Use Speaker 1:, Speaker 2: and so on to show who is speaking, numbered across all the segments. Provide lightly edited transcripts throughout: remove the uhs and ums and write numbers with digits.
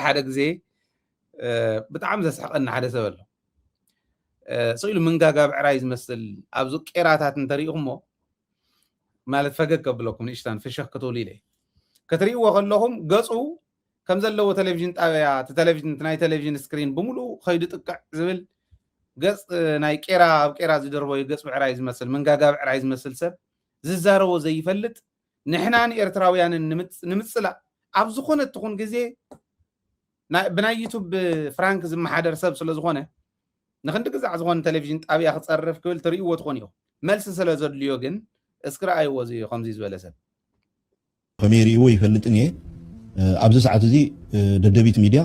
Speaker 1: ሓደ ግዜ ብጣዕሚ ዘስሕቀኒ ሓደ ሰብ ኣሎ ስኢሉ መንጋጋ ብዕራይ ዝመስል ኣብዚ ቄራታት እንተሪኢኹሞ ማለት ፈገግ ከብለኩም ንእሽታን ፍሽኽ ክትብሉ ኢለ ክትሪእዎ ከለኹም ገፁ ከም ዘለዎ ቴሌቪዥን ጣብያ ቴሌቪዥን ናይ ቴሌቪዥን ስክሪን ብምሉእ ከይዱ ጥቅዕ ዝብል ገፅ ናይ ቄራ ኣብ ቄራ ዝደርቦ ገፅ ብዕራይ ዝመስል መንጋጋ ብዕራይ ዝመስል ሰብ ዝዛረቦ ዘይፈልጥ ንሕና ንኤርትራውያንን ንምፅላእ ኣብ ዝኾነ እትኹን ግዜ ብናይ ዩቱብ ፍራንክ ዝመሓደር ሰብ ስለ ዝኾነ ንክንዲ ግዛዕ ዝኾነ ቴሌቪዥን ጣብያ ክፀርፍ ክብል ትርእይዎ ትኾን ኢኹም መልሲ ስለ ዘድልዮ ግን እስኪ ረኣይዎ እዚ ከምዚ ዝበለ ሰብ
Speaker 2: ከመይ ርእይዎ ይፈልጥን እየ ኣብዚ ሰዓት እዚ ደደቢት ሚድያ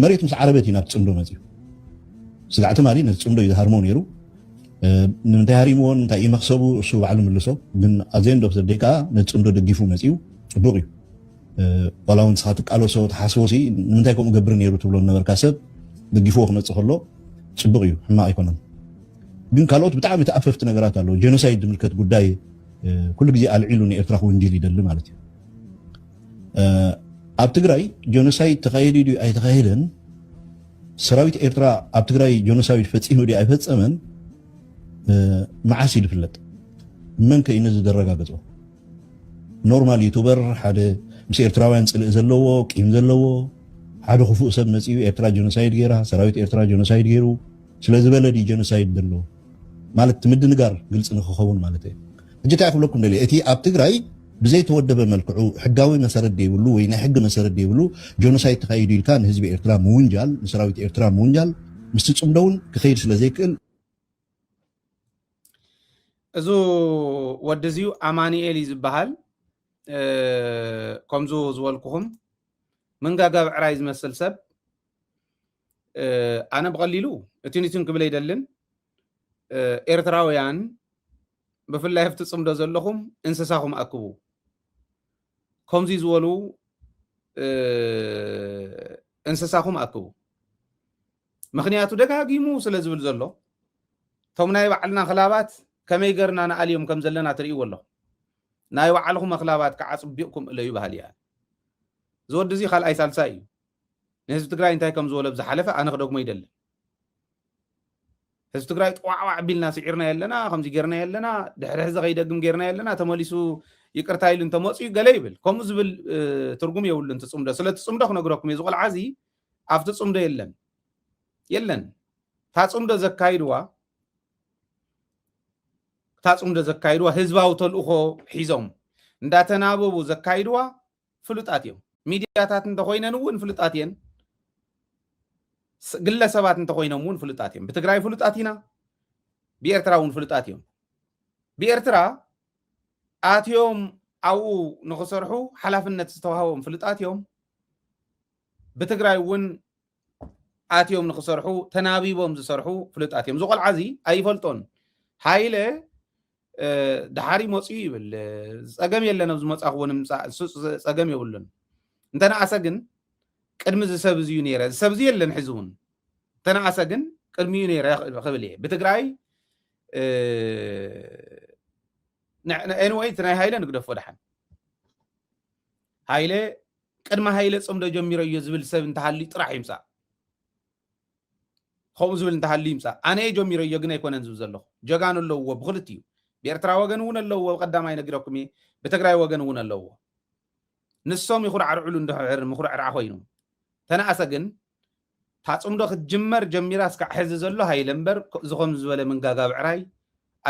Speaker 2: መሬት ምስ ዓረበት እዩ ናብ ፅምዶ መፅዩ ስጋዕቲ ማሊ ነቲ ፅምዶ እዩ ዝሃርሞ ነይሩ ንምንታይ ሃሪምዎን እንታይ እዩ መክሰቡ እሱ ባዕሉ ምልሶ ግን ኣዘየንዶ ብዘደይ ከዓ ነቲ ፅምዶ ደጊፉ መፅዩ ፅቡቅ እዩ ዋላ እውን ንስኻ ትቃለሶ ተሓስቦ ንምንታይ ከምኡ ገብር ነይሩ ትብሎ ነበርካ ሰብ ደጊፍዎ ክመፅእ ከሎ ፅቡቅ እዩ ሕማቅ ኣይኮነን ግን ካልኦት ብጣዕሚ ተኣፈፍቲ ነገራት ኣለዉ ጀኖሳይድ ዝምልከት ጉዳይ ኩሉ ግዜ ኣልዒሉ ንኤርትራ ክውንጅል ይደሊ ማለት እዩ ኣብ ትግራይ ጀኖሳይድ ተኻይዱ ድዩ ኣይተኻይደን ሰራዊት ኤርትራ ኣብ ትግራይ ጀኖሳይድ ፈፂሙ ድዩ ኣይፈፀመን መዓስ እዩ ዝፍለጥ መን ከይነ ዝደረጋገፆ ኖርማል ዩቱበር ሓደ ምስ ኤርትራውያን ፅልእ ዘለዎ ቂም ዘለዎ ሓደ ክፉእ ሰብ መፅኡ ኤርትራ ጀኖሳይድ ገይራ ሰራዊት ኤርትራ ጀኖሳይድ ገይሩ ስለዝበለ ድዩ ጀኖሳይድ ዘሎ ማለት ምድንጋር ግልፂ ንክኸውን ማለት እዩ ሕጂ እንታይ ክብለኩም ደልየ እቲ ኣብ ትግራይ ብዘይተወደበ መልክዑ ሕጋዊ መሰረት ደይብሉ ወይ ናይ ሕጊ መሰረት ደይብሉ ጀኖሳይድ ተኻይዱ ኢልካ ንህዝቢ ኤርትራ ምውንጃል ንሰራዊት ኤርትራ ምውንጃል ምስቲ ፅምዶ እውን ክኸይድ ስለ ዘይክእል
Speaker 1: እዚ ወዲ እዚኡ ኣማኒኤል እዩ ዝበሃል ከምዙ ዝበልኩኹም መንጋጋ ብዕራይ ዝመስል ሰብ ኣነ ብቐሊሉ እቲ ንትን ክብል ኣይደልን ኤርትራውያን ብፍላይ ኣብቲ ፅምዶ ዘለኹም እንስሳኹም ኣክቡ ከምዚ ዝበሉ እንስሳኹም ኣክቡ ምክንያቱ ደጋጊሙ ስለ ዝብል ዘሎ ቶም ናይ ባዕልና ክላባት ከመይ ገርና ንኣልዮም ከም ዘለና ትርእይዎ ኣለኹ ናይ ባዕልኹም ኣክላባት ከዓ ፅቢቕኩም እለዩ ባህል እያ ዝወዲ እዚ ካልኣይ ሳልሳይ እዩ ንህዝቢ ትግራይ እንታይ ከም ዝበሎ ብዝሓለፈ ኣነ ክደግሞ ይደልን ህዝቢ ትግራይ ጥዋዕዋዕ ቢልና ስዒርና የለና ከምዚ ጌርና የለና ድሕሪ ሕዚ ከይደግም ጌርና የለና ተመሊሱ ይቅርታ ኢሉ እንተመፅኡ ገለ ይብል ከምኡ ዝብል ትርጉም የብሉን ትፅምዶ ስለቲ ፅምዶ ክነግረኩም እየ ዝቆልዓ እዚ ኣብቲ ፅምዶ የለን እታ ፅምዶ ዘካይድዋ ህዝባዊ ተልእኮ ሒዞም እንዳተናበቡ ዘካይድዋ ፍሉጣት እዮም ሚድያታት እንተኮይነን እውን ፍሉጣት እየን ግለሰባት እንተኮይኖም እውን ፍሉጣት እዮም ብትግራይ ፍሉጣት ኢና ብኤርትራ እውን ፍሉጣት እዮም ብኤርትራ ኣትዮም ኣብኡ ንክሰርሑ ሓላፍነት ዝተዋሃቦም ፍሉጣት እዮም ብትግራይ እውን ኣትዮም ንክሰርሑ ተናቢቦም ዝሰርሑ ፍሉጣት እዮም ዝቆልዓ እዚ ኣይፈልጦን ሃይለ ድሓሪ መፅኡ ይብል ፀገም የለን ኣብዚ መፃኽዎ ንምምፃእ ፀገም የብሉን እንተነኣሰ ግን ቅድሚ ዝሰብ እዚዩ ነይረ ዝሰብ እዚ የለን ሕዚ እውን ተነኣሰ ግን ቅድሚኡ ነይረ ክብል እየ ብትግራይ ኤንወይ እቲ ናይ ሃይለ ንግደፎ ድሓን ሃይለ ቅድሚ ሃይለ ፅምዶ ጀሚሮ እዮ ዝብል ሰብ እንተሃልዩ ጥራሕ ይምፃእ ከምኡ ዝብል እንተሃልዩ ይምፃእ ኣነ ጀሚሮ እዮ ግን ኣይኮነን ዝብል ዘለኹ ጀጋኑ ኣለውዎ ብክልትዩ ብኤርትራ ወገን እውን ኣለውዎ ቀዳማይ ነጊረኩም እየ ብትግራይ ወገን እውን ኣለውዎ ንሶም ይኹርዓርዕሉ እንድሕር ምኹርዕርዓ ኮይኑ ተነኣሰ ግን ታፅምዶ ክትጅመር ጀሚራ እስካዕ ሕዚ ዘሎ ሃይለ እምበር ዝኸም ዝበለ መንጋጋ ብዕራይ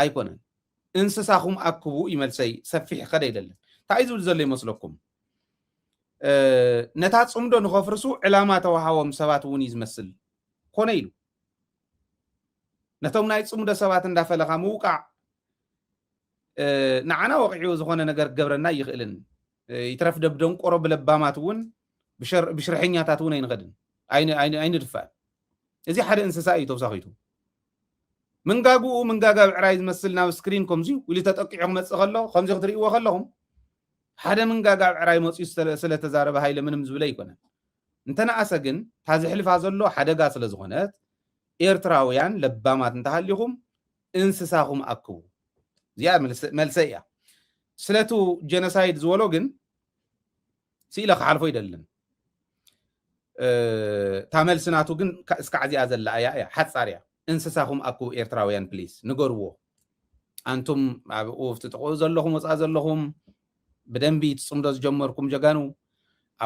Speaker 1: ኣይኮነን እንስሳኹም ኣክቡ ይመልሰይ ሰፊሕ ከደ ይደለን እንታይ ዝብል ዘሎ ይመስለኩም ነታ ፅምዶ ንኸፍርሱ ዕላማ ተዋሃቦም ሰባት እውን እዩ ዝመስል ኮነ ኢሉ ነቶም ናይ ፅምዶ ሰባት እንዳፈለኻ ምውቃዕ ንዓና ወቂዑ ዝኾነ ነገር ክገብረና ይኽእልን ይትረፍ ደብደንቆሮ ብለባማት እውን ብሽርሕኛታት እውን ኣይንኸድን ኣይንድፋእ እዚ ሓደ እንስሳ እዩ ተወሳኺቱ መንጋጉኡ መንጋጋ ብዕራይ ዝመስል ናብ ስክሪን ከምዚ ኢሉ ተጠቂዑ ክመፅእ ከሎ ከምዚ ክትርእይዎ ከለኹም ሓደ መንጋጋ ብዕራይ መፅኡ ስለተዛረበ ሃይለ ምንም ዝብለ ኣይኮነን እንተነኣሰ ግን እታ ዝሕልፋ ዘሎ ሓደጋ ስለ ዝኾነት ኤርትራውያን ለባማት እንተሃሊኹም እንስሳኹም ኣክቡ እዚኣ መልሰ እያ ስለቱ ጀኖሳይድ ዝበሎ ግን ስኢለ ክሓልፎ ይደልን ታመል ስናቱ ግን እስከ ዓዚያ ዘላ እያ ሓፃርያ እንስሳኹም ኣኩብ ኤርትራውያን ፕሊስ ንገርዎ ኣንቱም ኣብ ኡፍቲ ጥቕኡ ዘለኹም ወፃእ ዘለኹም ብደንቢ ትፅምዶ ዝጀመርኩም ጀጋኑ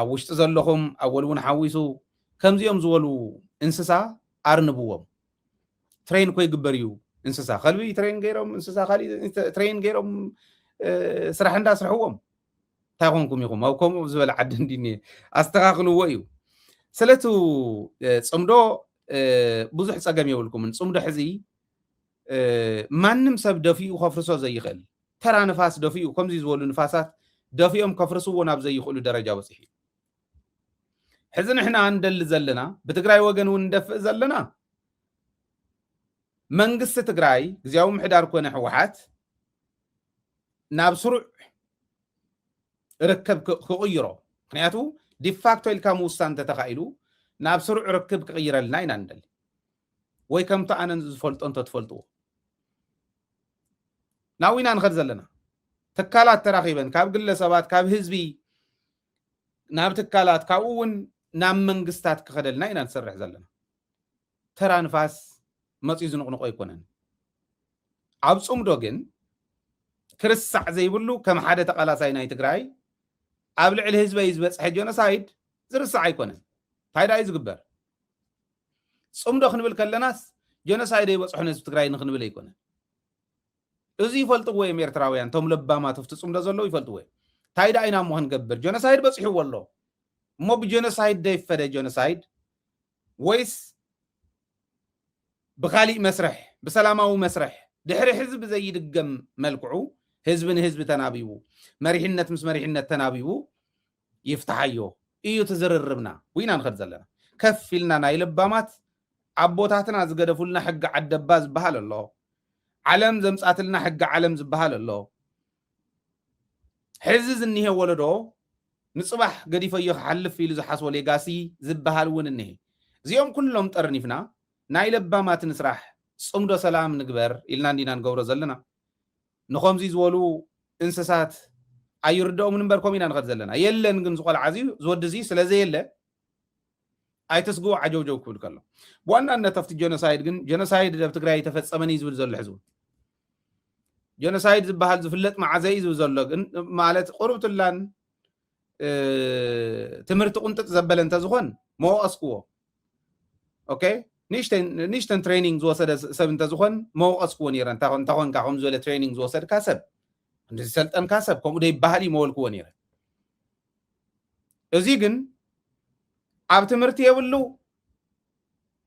Speaker 1: ኣብ ውሽጢ ዘለኹም ኣብ ወልውን ሓዊሱ ከምዚኦም ዝበሉ እንስሳ ኣርንብዎም ትሬን ኮይ ግበር እዩ እንስሳ ከልቢ ትሬን ገይሮም እንስሳ ካሊእ ትሬን ገይሮም ስራሕ እንዳስርሕዎም እንታይ ኮንኩም ኢኹም ኣብ ከምኡ ዝበለ ዓዲ እንዲኒ ኣስተኻኽልዎ እዩ ስለቱ ፅምዶ ብዙሕ ፀገም የብልኩምን ፅምዶ ሕዚ ማንም ሰብ ደፊኡ ከፍርሶ ዘይኽእል ተራ ንፋስ ደፊኡ ከምዚ ዝበሉ ንፋሳት ደፊኦም ከፍርስዎ ናብ ዘይኽእሉ ደረጃ በፂሑ ሕዚ ንሕና እንደሊ ዘለና ብትግራይ ወገን እውን እንደፍእ ዘለና መንግስቲ ትግራይ ግዝያዊ ምሕዳር ኮነ ሕወሓት ናብ ስሩዕ ርክብ ክቕይሮ ምክንያቱ ዲፋክቶ ኢልካ ምውሳን ተተኻኢሉ ናብ ስሩዕ ርክብ ክቕይረልና ኢና እንደሊ ወይ ከምቲ ኣነ ዝፈልጦ እንተትፈልጥዎ ናዊና ንኸድ ዘለና ትካላት ተራኺበን ካብ ግለሰባት ካብ ህዝቢ ናብ ትካላት ካብኡ እውን ናብ መንግስታት ክኸደልና ኢና ንሰርሕ ዘለና ተራ ንፋስ መፂኡ ዝንቕንቆ ኣይኮነን ኣብ ፅምዶ ግን ክርስሳዕ ዘይብሉ ከም ሓደ ተቐላሳይ ናይ ትግራይ ኣብ ልዕሊ ህዝበይ ዝበፅሐ ጀኖሳይድ ዝርስዕ ኣይኮነን እንታይ ዳ እዩ ዝግበር ፅምዶ ክንብል ከለናስ ጀኖሳይድ ይበፅሑ ህዝቢ ትግራይ ንክንብል ኣይኮነን እዚ ይፈልጥዎ እዮም ኤርትራውያን ቶም ለባማት ኣብቲ ፅምዶ ዘለዉ ይፈልጥዎ እንታይ ዳ ኢና እሞ ክንገብር ጀኖሳይድ በፂሕዎ ኣሎ እሞ ብጀኖሳይድ ደይፈደ ጀኖሳይድ ወይስ ብካሊእ መስርሕ ብሰላማዊ መስርሕ ድሕሪ ህዝቢ ዘይድገም መልክዑ ህዝቢ ንህዝቢ ተናቢቡ መሪሕነት ምስ መሪሕነት ተናቢቡ ይፍታሓዮ እዩ ትዝርርብና ውይና ንኸድ ዘለና ከፍ ኢልና ናይ ልባማት ኣቦታትና ዝገደፉልና ሕጊ ዓደባ ዝበሃል ኣሎ ዓለም ዘምፃትልና ሕጊ ዓለም ዝበሃል ኣሎ ሕዚ ዝኒሄ ወለዶ ንፅባሕ ገዲፈዮ ክሓልፍ ኢሉ ዝሓስቦ ሌጋሲ ዝበሃል እውን እኒሄ እዚኦም ኩሎም ጠርኒፍና ናይ ለባማት ንስራሕ ፅምዶ ሰላም ንግበር ኢልና እንዲና ንገብሮ ዘለና ንኸምዚ ዝበሉ እንስሳት ኣይርድኦምን እምበር ከምኡ ኢና ንኸድ ዘለና የለን ግን ዝቆልዓ እዚዩ ዝወዲ እዚ ስለዘየለ ኣይተስግኡ ዓጀውጀው ክብል ከሎ ብዋናነት ኣብቲ ጀኖሳይድ ግን ጀኖሳይድ ኣብ ትግራይ ተፈፀመኒ ዝብል ዘሎ ሕዝቡ ጀኖሳይድ ዝበሃል ዝፍለጥ ማዕዘይ ዝብል ዘሎ ግን ማለት ቁርብትላን ትምህርቲ ቁንጥጥ ዘበለ እንተዝኾን መወቀስክዎ ኦኬ ንሽተን ትሬኒንግ ዝወሰደ ሰብ እንተዝኾን መወቀስክዎ ነይረ እንታ ኮንካ ከም ዝበለ ትሬኒንግ ዝወሰድካ ሰብ እንደዝሰልጠንካ ሰብ ከምኡ ደይበሃል እዩ መወልክዎ ነይረ እዚ ግን ኣብ ትምህርቲ የብሉ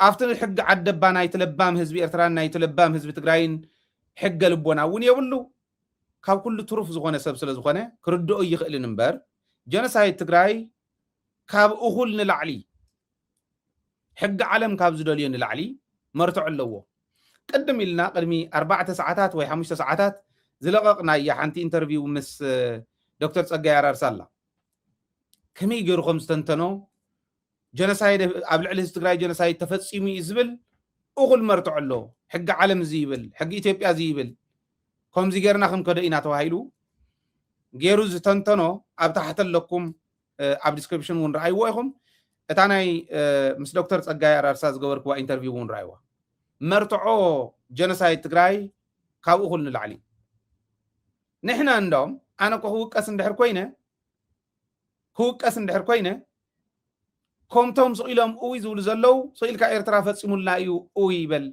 Speaker 1: ኣብቲ ሕጊ ዓደባ ናይ ትለባም ህዝቢ ኤርትራን ናይ ትለባም ህዝቢ ትግራይን ሕገ ልቦና እውን የብሉ ካብ ኩሉ ትሩፍ ዝኾነ ሰብ ስለ ዝኾነ ክርድኦ ይኽእልን እምበር ጀኖሳይድ ትግራይ ካብ እኹል ንላዕሊ ሕጊ ዓለም ካብ ዝደልዮ ንላዕሊ መርትዖ ኣለዎ ቅድም ኢልና ቅድሚ 4 ሰዓታት ወይ 5 ሰዓታት ዝለቐቕናያ ሓንቲ ኢንተርቪው ምስ ዶክተር ፀጋይ ኣራርሳ ኣላ ከመይ ገይሩ ከም ዝተንተኖ ጀኖሳይድ ኣብ ልዕሊ ህዝቢ ትግራይ ጀኖሳይድ ተፈፂሙ እዩ ዝብል እኹል መርትዖ ኣሎ ሕጊ ዓለም እዚ ይብል ሕጊ ኢትዮጵያ እዚ ይብል ከምዚ ጌርና ክንከዶ ኢና ተባሂሉ ገይሩ ዝተንተኖ ኣብ ታሕቲ ኣለኩም ኣብ ዲስክሪፕሽን እውን ረኣይዎ ኢኹም እታ ናይ ምስ ዶክተር ፀጋይ ኣራርሳ ዝገበርክዋ ኢንተርቪው እውን ረኣይዋ መርትዖ ጀኖሳይድ ትግራይ ካብ እኹል ንላዕሊ ንሕና እንዶም ኣነ ክውቀስ እንድሕር ኮይነ ከምቶም ስኢሎም እውይ ዝብሉ ዘለው ስኢልካ ኤርትራ ፈፂሙልና እዩ እውይ ይበል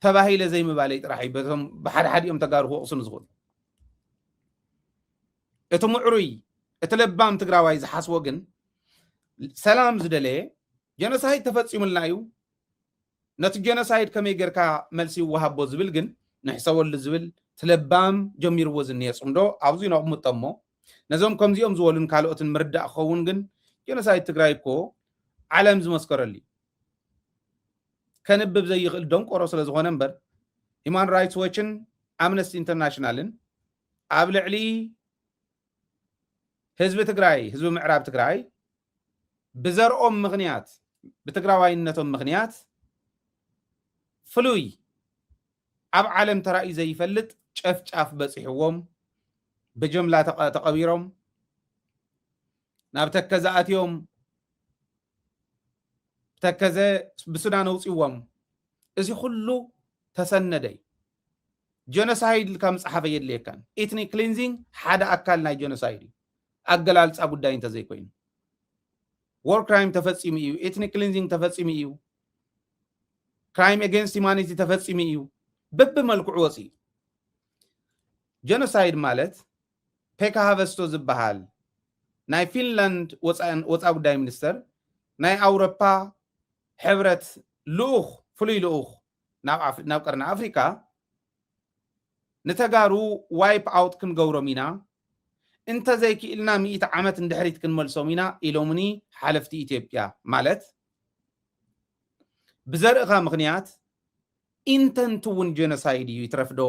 Speaker 1: ተባሂለ ዘይምባለይ ጥራሕ በቶም ብሓደ ሓዲኦም ተጋሩ ክወቅስኑ ዝኽእሉ እቲ ምዕሩይ እቲ ለባም ትግራዋይ ዝሓስቦ ግን ሰላም ዝደለየ ጀኖሳይድ ተፈፂሙልና እዩ ነቲ ጀኖሳይድ ከመይ ጌርካ መልሲ ይወሃቦ ዝብል ግን ንሕሰበሉ ዝብል ትለባም ጀሚርዎ ዝኒሄ ፅምዶ ኣብዚ ነቕምጦ እሞ ነዞም ከምዚኦም ዝበሉን ካልኦትን ምርዳእ ክኸውን ግን ጀኖሳይድ ትግራይ እኮ ዓለም ዝመስከረሉ ከንብብ ዘይኽእል ደንቆሮ ስለ ዝኾነ እምበር ሂማን ራይትስ ዎችን ኣምነስቲ ኢንተርናሽናልን ኣብ ልዕሊ ህዝቢ ትግራይ ህዝቢ ምዕራብ ትግራይ ብዘርኦም ምኽንያት ብትግራዋይነቶም ምኽንያት ፍሉይ ኣብ ዓለም ተራእዩ ዘይፈልጥ ጨፍጫፍ በፂሕዎም ብጅምላ ተቐቢሮም ናብ ተከዛኣትዮም ተከዘ ብሱዳን ውፅዎም እዚ ኩሉ ተሰነደይ ጀኖሳይድ ከም ጽሓፈ የድልየካን ኤትኒክ ክሊንዚንግ ሓደ ኣካል ናይ ጀኖሳይድ ኣገላልጻ ጉዳይ እንተዘይኮይኑ war crime ተፈጺሙ እዩ ኤትኒክ ክሊንዚንግ ተፈጺሙ እዩ crime against humanity ተፈጺሙ እዩ በብመልክዑ ወፂ ጀኖሳይድ ማለት ፔካ ሃቨስቶ ዝበሃል ናይ ፊንላንድ ወፃ ጉዳይ ሚኒስተር ናይ ኣውሮፓ ሕብረት ልኡኽ ፍሉይ ልኡኽ ናብ ቀርኒ ኣፍሪካ ንተጋሩ ዋይፕ ኣውት ክንገብሮም ኢና እንተዘይክኢልና 100 ዓመት እንድሕሪት ክንመልሶም ኢና ኢሎምኒ ሓለፍቲ ኢትዮጵያ ማለት ብዘርእኻ ምኽንያት ኢንተንት እውን ጀኖሳይድ እዩ ይትረፍዶ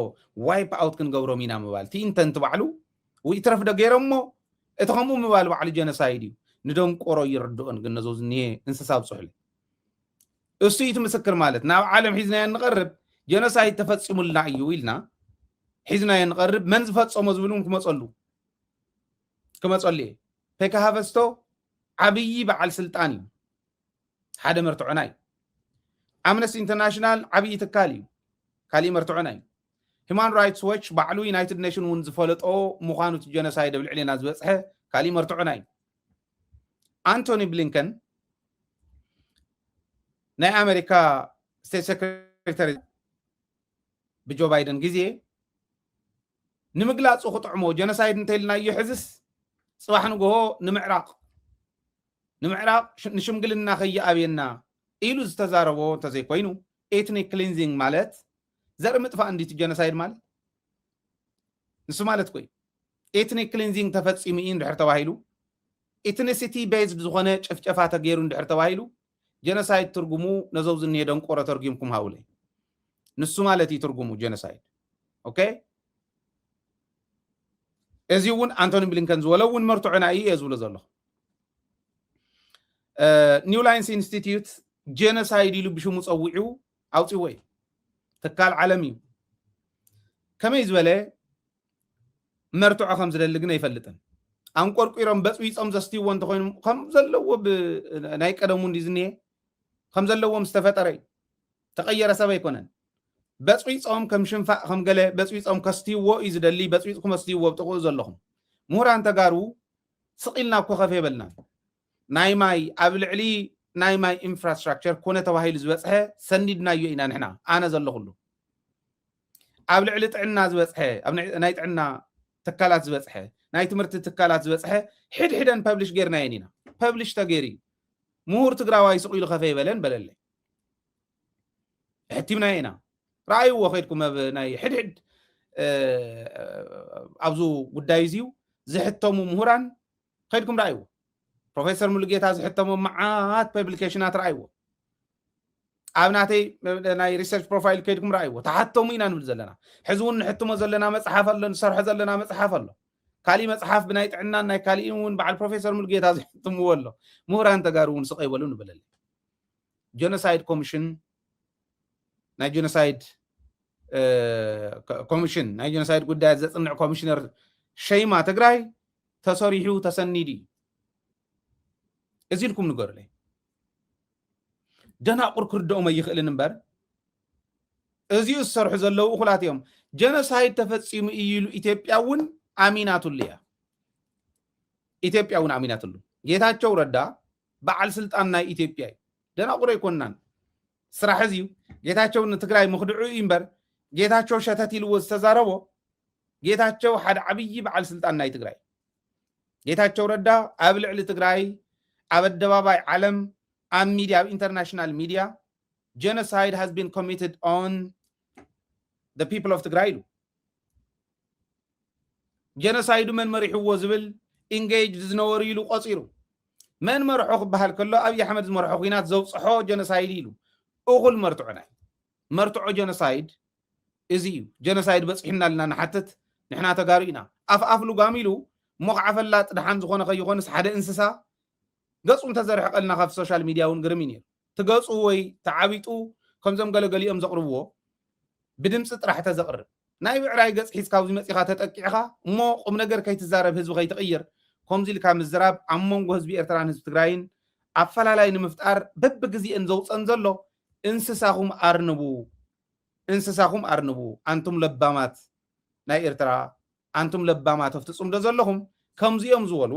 Speaker 1: ዋይፕ ኣውት ክንገብሮም ኢና ምባል እቲ ኢንተንት ባዕሉ ይትረፍዶ ገይሮሞ እቲ ከምኡ ምባል ባዕሉ ጀኖሳይድ እዩ ንደንቆሮ ይርድኦን ግነዞ ዝኒሄ እንስሳ ብፅሑል እሱ እዩ ትምስክር ማለት ናብ ዓለም ሒዝናዮ ንቐርብ ጀኖሳይድ ተፈፂሙልና እዩ ኢልና ሒዝናዮ ንቐርብ መን ዝፈፀሞ ዝብሉን ክመፀሉ እየ ፔካ ሃቨስቶ ዓብዪ በዓል ስልጣን እዩ ሓደ መርትዖና እዩ ኣምነስቲ ኢንተርናሽናል ዓብዪ ትካል እዩ ካሊእ መርትዖና እዩ ሂማን ራይትስ ዎች ባዕሉ ዩናይትድ ኔሽን እውን ዝፈለጦ ምዃኑ እቲ ጀኖሳይድ ኣብ ልዕልና ዝበፅሐ ካሊእ መርትዖና እዩ አንቶኒ ብሊንከን ናይ ኣሜሪካ ስቴት ሴክሬታሪ ብጆ ባይደን ግዜ ንምግላፁ ክጥዕሞ ጀኖሳይድ እንተይልና እዩ ሕዝስ ጽባሕ ንግሆ ንምዕራቅ ንሽምግልና ከይኣብየና ኢሉ ዝተዛረቦ እንተዘይኮይኑ ኤትኒክ ክሊንዚንግ ማለት ዘርኢ ምጥፋእ እንዲቱ ጀኖሳይድ ማለት ንሱ ማለት ኮይ ኤትኒክ ክሊንዚንግ ተፈፂሙ እዩ እንድሕር ተባሂሉ ኤትኒሲቲ ቤዝድ ዝኾነ ጭፍጨፋ ተገይሩ እንድሕር ተባሂሉ ጀኖሳይድ ትርጉሙ ነዘው ዝኒሄ ደንቆሮ ተርጊምኩም ሃውለይ ንሱ ማለት እዩ ትርጉሙ ጀኖሳይድ ኦኬ እዚ እውን አንቶኒ ብሊንከን ዝበሎ እውን መርትዖና እዩ እየ ዝብሎ ዘለኹ ኒው ላይንስ ኢንስቲትዩት ጀኖሳይድ ኢሉ ብሽሙ ፀዊዑ ኣውፂዎ እዩ ትካል ዓለም እዩ ከመይ ዝበለ መርትዖ ከም ዝደሊ ግን ኣይፈልጥን ኣንቆርቂሮም በፅዊፆም ዘስትይዎ እንተኮይኑ ከም ዘለዎ ናይ ቀደሙ እንዲ ዝኒሄ ከም ዘለዎም ዝተፈጠረ እዩ ተቀየረ ሰብ ኣይኮነን በፅዊፆም ከም ሽንፋቅ ከም ገለ በፅዊፆም ከስትይዎ እዩ ዝደሊ በፅዊፅኩም ከስትይዎ ብጥቕኡ ዘለኹም ምሁራን ተጋሩ ስቂልና እኮ ከፍ የበልና ናይ ማይ ኣብ ልዕሊ ናይ ማይ ኢንፍራስትራክቸር ኮነ ተባሂሉ ዝበፅሐ ሰኒድናዮ ኢና ንሕና ኣነ ዘለኹሉ ኣብ ልዕሊ ጥዕና ዝበፅሐ ኣብ ናይ ጥዕና ትካላት ዝበፅሐ ናይ ትምህርቲ ትካላት ዝበፅሐ ሕድሕደን ፐብሊሽ ጌርናየን ኢና ፐብሊሽ ተገይሩ ምሁር ትግራዋይ ስቂሉ ከፈ ይበለን በለለይ ሕቲምናየ ኢና رأيو وخيركم ناي حد أبزو قدايزيو زحتمو مهران خيركم رأيو بروفيسور ملقيتا زحتمو معات بابليكيشنات رأيو أبناتي ناي ريسيرش بروفايل خيركم رأيو تحتمو إنا نبل زلنا حزون نحتمو زلنا مصحف الله نصرح زلنا مصحف الله كالي مصحف بنايت عنا ناي كاليون بعد بروفيسور ملقيتا زحتمو والله مهران تقارون سقي ولون بلل جينوسايد كوميشن ናይ ጀኖሳይድ ኮሚሽን ናይ ጀኖሳይድ ጉዳይ ዘጽንዕ ኮሚሽነር ሸይማ ትግራይ ተሰሪሑ ተሰኒዲ እዚ ኢልኩም ንገሩለይ ደናቁር ክርድኦም ኣይኽእልን እምበር እዚኡ ዝሰርሑ ዘለው እኹላት እዮም ጀኖሳይድ ተፈፂሙ እዩ ኢሉ ኢትዮጵያ እውን ኣሚናትሉ እያ ኢትዮጵያ እውን ኣሚናትሉ ጌታቸው ረዳ በዓል ስልጣን ናይ ኢትዮጵያ እዩ ደናቁር ኣይኮናን ስራሕ እዚ ጌታቸው ንትግራይ ምኽድዑ እምበር ጌታቸው ሸተት ኢልዎ ዝተዛረቦ ጌታቸው ሓደ ዓብይ በዓል ስልጣን ናይ ትግራይ ጌታቸው ረዳ ኣብ ልዕሊ ትግራይ ኣብ ኣደባባይ ዓለም ኣብ ሚድያ ኣብ ኢንተርናሽናል ሚድያ genocide has been committed on the people of ትግራይ ኢሉ genocide መን መሪሕዎ ዝብል engaged ዝነበሩ ኢሉ ቆፂሩ መን መርሖ ክበሃል ከሎ ኣብይ ኣሕመድ ዝመርሖ ኩናት ዘውፅሖ genocide ኢሉ እኹል መርትዖና መርትዖ ጀኖሳይድ እዚ እዩ ጀኖሳይድ በፅሒና ኣለና ንሓትት ንሕና ተጋሩ ኢና ኣፍ ሉጋም ኢሉ ሞኽዓፈላ ጥድሓን ዝኾነ ከይኾንስ ሓደ እንስሳ ገፁ እንተዘርሐ ቀልና ካብ ሶሻል ሚድያ እውን ግርም እዩ ነይሩ ትገፁ ወይ ተዓቢጡ ከምዞም ገለገሊኦም ዘቕርብዎ ብድምፂ ጥራሕ ተዘቕርብ ናይ ብዕራይ ገፅ ሒዝካ ኣብዚ መፂኻ ተጠቂዕኻ እሞ ቁም ነገር ከይትዛረብ ህዝቢ ከይትቕይር ከምዚ ኢልካ ምዝራብ ኣብ መንጎ ህዝቢ ኤርትራን ህዝቢ ትግራይን ኣፈላላይ ንምፍጣር በብግዚእን ዘውፀን ዘሎ እንስሳኹም ኣርንቡ ኣንቱም ለባማት ናይ ኤርትራ ኣንቱም ለባማት ኣብቲ ፅምዶ ዘለኹም ከምዚኦም ዝበሉ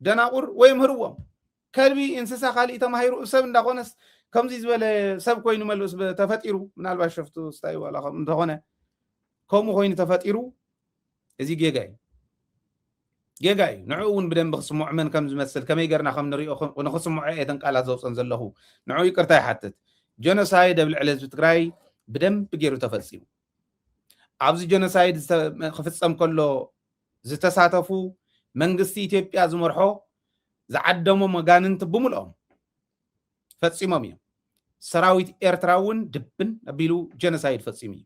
Speaker 1: ደናቁር ወይ ምህርዎም ከልቢ እንስሳ ካሊእ ተማሂሩ ሰብ እንዳኾነስ ከምዚ ዝበለ ሰብ ኮይኑ መልስ ተፈጢሩ ምናልባት ሸፍቱ ስታይ ዋላ እንተኾነ ከምኡ ኮይኑ ተፈጢሩ እዚ ጌጋ እዩ ንዕኡ እውን ብደንብ ክስሙዕ መን ከም ዝመስል ከመይ ገርና ከም ንሪኦ ንክስሙዕ እተን ቃላት ዘውፀን ዘለኹ ንዕኡ ይቅርታ ይሓትት ጀኖሳይድ ኣብ ልዕሊ ህዝቢ ትግራይ ብደንብ ገይሩ ተፈፂሙ ኣብዚ ጀኖሳይድ ክፍፀም ከሎ ዝተሳተፉ መንግስቲ ኢትዮጵያ ዝመርሖ ዝዓደሞ መጋንንቲ ብምልኦም ፈፂሞም እዮም ሰራዊት ኤርትራ እውን ድብን ኣቢሉ ጀኖሳይድ ፈፂሙ እዩ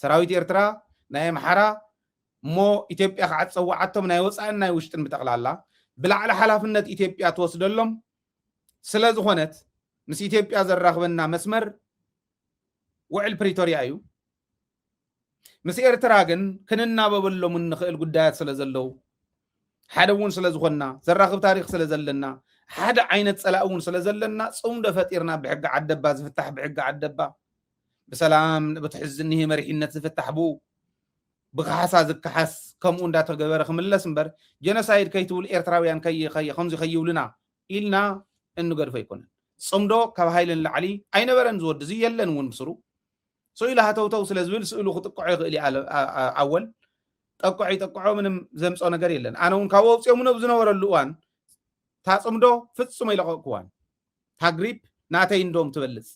Speaker 1: ሰራዊት ኤርትራ ናይ ኣምሓራ እሞ ኢትዮጵያ ክዓፀዋዓቶም ናይ ወፃእን ናይ ውሽጥን ብጠቕላላ ብላዕሊ ሓላፍነት ኢትዮጵያ ትወስደሎም ስለ ዝኾነት ምስ ኢትዮጵያ ዘራኽበና መስመር ውዕል ፕሪቶሪያ እዩ ምስ ኤርትራ ግን ክንናበበሎም ንኽእል ጉዳያት ስለ ዘለው ሓደ እውን ስለ ዝኾንና ዘራኽብ ታሪክ ስለ ዘለና ሓደ ዓይነት ፀላእ እውን ስለ ዘለና ፅምዶ ፈጢርና ብሕጊ ዓደባ ዝፍታሕ ብሕጊ ዓደባ ብሰላም ብትሕዝ እኒሄ መሪሕነት ዝፍታሕ ብኡ ብካሓሳ ዝከሓስ ከምኡ እንዳተገበረ ክምለስ እምበር ጀኖሳይድ ከይትብል ኤርትራውያን ከምዚ ከይብልና ኢልና እንገድፎ ኣይኮነን ፅምዶ ካብ ሃይልን ላዕሊ ኣይነበረን ዝወዲ እዚ የለን እውን ብስሩ ስኢሉ ሃተውተው ስለ ዝብል ስእሉ ክጥቅዖ ይኽእል ኣወል ጠቅዖ ምንም ዘምፆ ነገር የለን ኣነ እውን ካብ ወፅኦም ነው ዝነበረሉ እዋን ታፅምዶ ፍጹም ኣይለቀቅክዋን ታግሪፕ ናተይ እንዶም ትበልፅ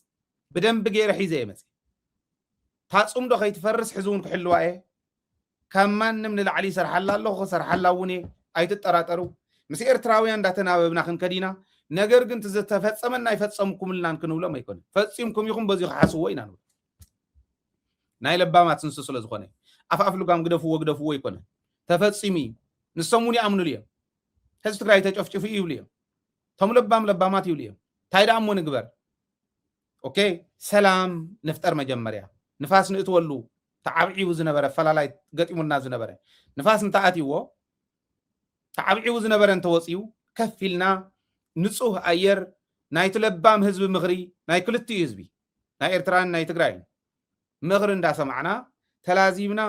Speaker 1: ብደንብ ገይረ ሒዘ የመፅ ታፅምዶ ከይትፈርስ ሕዚ እውን ክሕልዋ እየ ካብ ማንም ንላዕሊ ይሰርሓላ ኣለኹ ክሰርሓላ እውን እየ ኣይትጠራጠሩ ምስ ኤርትራውያን እንዳተናበብና ክንከዲና ነገር ግን ዝተፈፀመና ኣይፈፀምኩምልናን ክንብሎም ኣይኮነን ፈፂምኩም ኢኹም በዚ ክሓስዎ ኢና ንብል ናይ ለባማት ስንሱ ስለ ዝኾነ ኣፍኣፍ ልጓም ግደፍዎ ይኮነን ተፈፂሙ እዩ ንሶም እውን ይኣምኑሉ እዮም ህዝቢ ትግራይ ተጨፍጭፉ ይብሉ እዮም ቶም ለባማት ይብሉ እዮም እንታይ ደኣ እሞ ንግበር ኦኬ ሰላም ንፍጠር መጀመርያ ንፋስ ንእትወሉ ተዓብዒቡ ዝነበረ ፈላላይ ገጢሙና ዝነበረ ንፋስ እንተኣትይዎ ተዓብዒቡ ዝነበረ እንተወፂኡ ከፍ ኢልና ንፁህ ኣየር ናይቲ ለባም ህዝቢ ምኽሪ ናይ ክልቲኡ ህዝቢ ናይ ኤርትራን ናይ ትግራይን ምኽሪ እንዳሰማዕና ተላዚምና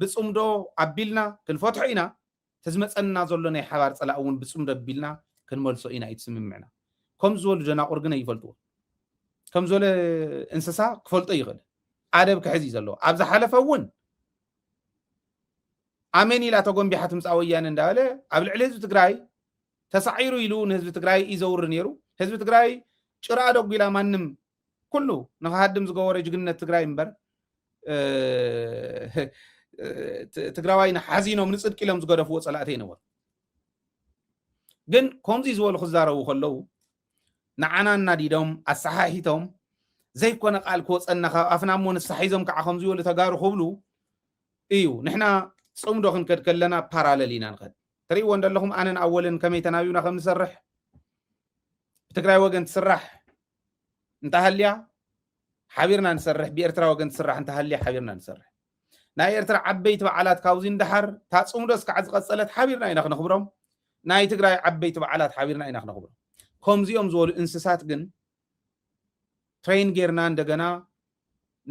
Speaker 1: ብፅምዶ ኣቢልና ክንፈትሖ ኢና ተዝመፀና ዘሎ ናይ ሓባር ፀላእ እውን ብፅምዶ ኣቢልና ክንመልሶ ኢና ይትስምምዕና ከም ዝበሉ ደናቁር ግን ኣይፈልጥዎ ከም ዝበለ እንስሳ ክፈልጦ ይኽእል ኣደብ ክሕዚ ዘለዎ ኣብ ዝሓለፈ እውን ኣሜን ኢላ ተጎንቢሓ ትምፃ ወያነ እንዳበለ ኣብ ልዕሊ ህዝቢ ትግራይ ተሳዒሩ ኢሉ ንህዝቢ ትግራይ ይዘውር ነይሩ ህዝቢ ትግራይ ጭራ ደጉ ኢላ ማንም ኩሉ ንክሃድም ዝገበረ ጅግንነት ትግራይ እምበር ትግራዋይ ንሓዚኖም ንፅድቂ ኢሎም ዝገደፍዎ ፀላእተ ይነበሩ ግን ከምዚ ዝበሉ ክዛረቡ ከለዉ ንዓና እናዲዶም ኣሰሓሒቶም ዘይኮነ ቃል ክወፀና ካብ ኣፍና እሞ ንስሓ ሒዞም ከዓ ከምዚ ዝበሉ ተጋሩ ክብሉ እዩ ንሕና ፅምዶ ክንከድ ከለና ፓራለል ኢና ንኸድ ትሪእዎ እንደለኹም ኣነን ኣወልን ከመይ ተናቢብና ከም ንሰርሕ ብትግራይ ወገን ትስራሕ እንተሃልያ ሓቢርና ንሰርሕ ብኤርትራ ወገን ትስራሕ እንተሃልያ ሓቢርና ንሰርሕ ናይ ኤርትራ ዓበይቲ በዓላት ካብዚ እንዳሓር ታ ፅምዶ እስካዕ ዝቐፀለት ሓቢርና ኢና ክነኽብሮም ናይ ትግራይ ዓበይቲ በዓላት ሓቢርና ኢና ክነኽብሮም ከምዚኦም ዝበሉ እንስሳት ግን ትሬን ጌርና እንደገና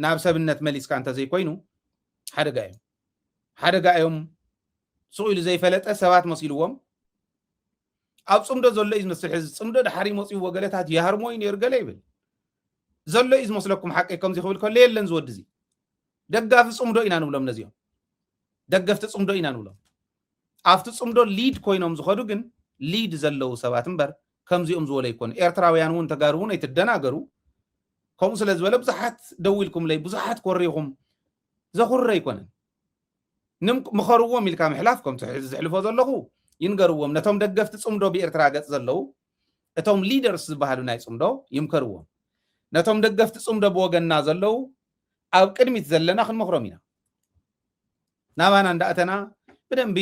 Speaker 1: ናብ ሰብነት መሊስካ እንተዘይኮይኑ ሓደጋ እዮም ስኢሉ ዘይፈለጠ ሰባት መሲልዎም ኣብ ፅምዶ ዘሎ እዩ ዝመስል ሕዚ ፅምዶ ድሓሪ መፅኡ ወገለታት ይሃርሞ እዩ ነይሩ ገለ ይብል ዘሎ እዩ ዝመስለኩም ሓቂ ከምዚ ክብል ከሎ የለን ዝወዲ እዚ ደጋፊ ፅምዶ ኢና ንብሎም ነዚኦም ደገፍቲ ፅምዶ ኢና ንብሎም ኣብቲ ፅምዶ ሊድ ኮይኖም ዝኸዱ ግን ሊድ ዘለው ሰባት እምበር ከምዚኦም ዝበለ ይኮኑ ኤርትራውያን እውን ተጋሩ እውን ኣይትደናገሩ ከምኡ ስለ ዝበለ ብዙሓት ደው ኢልኩምለይ ብዙሓት ኮሪኹም ዘኹረ ኣይኮነን ምኸርዎም ኢልካ ምሕላፍ ከምቲ ዝሕልፎ ዘለኹ ይንገርዎም ነቶም ደገፍቲ ፅምዶ ብኤርትራ ገፅ ዘለው እቶም ሊደርስ ዝበሃሉ ናይ ፅምዶ ይምከርዎም ነቶም ደገፍቲ ፅምዶ ብወገንና ዘለው ኣብ ቅድሚት ዘለና ክንመኽሮም ኢና ናባና እንዳእተና ብደንቢ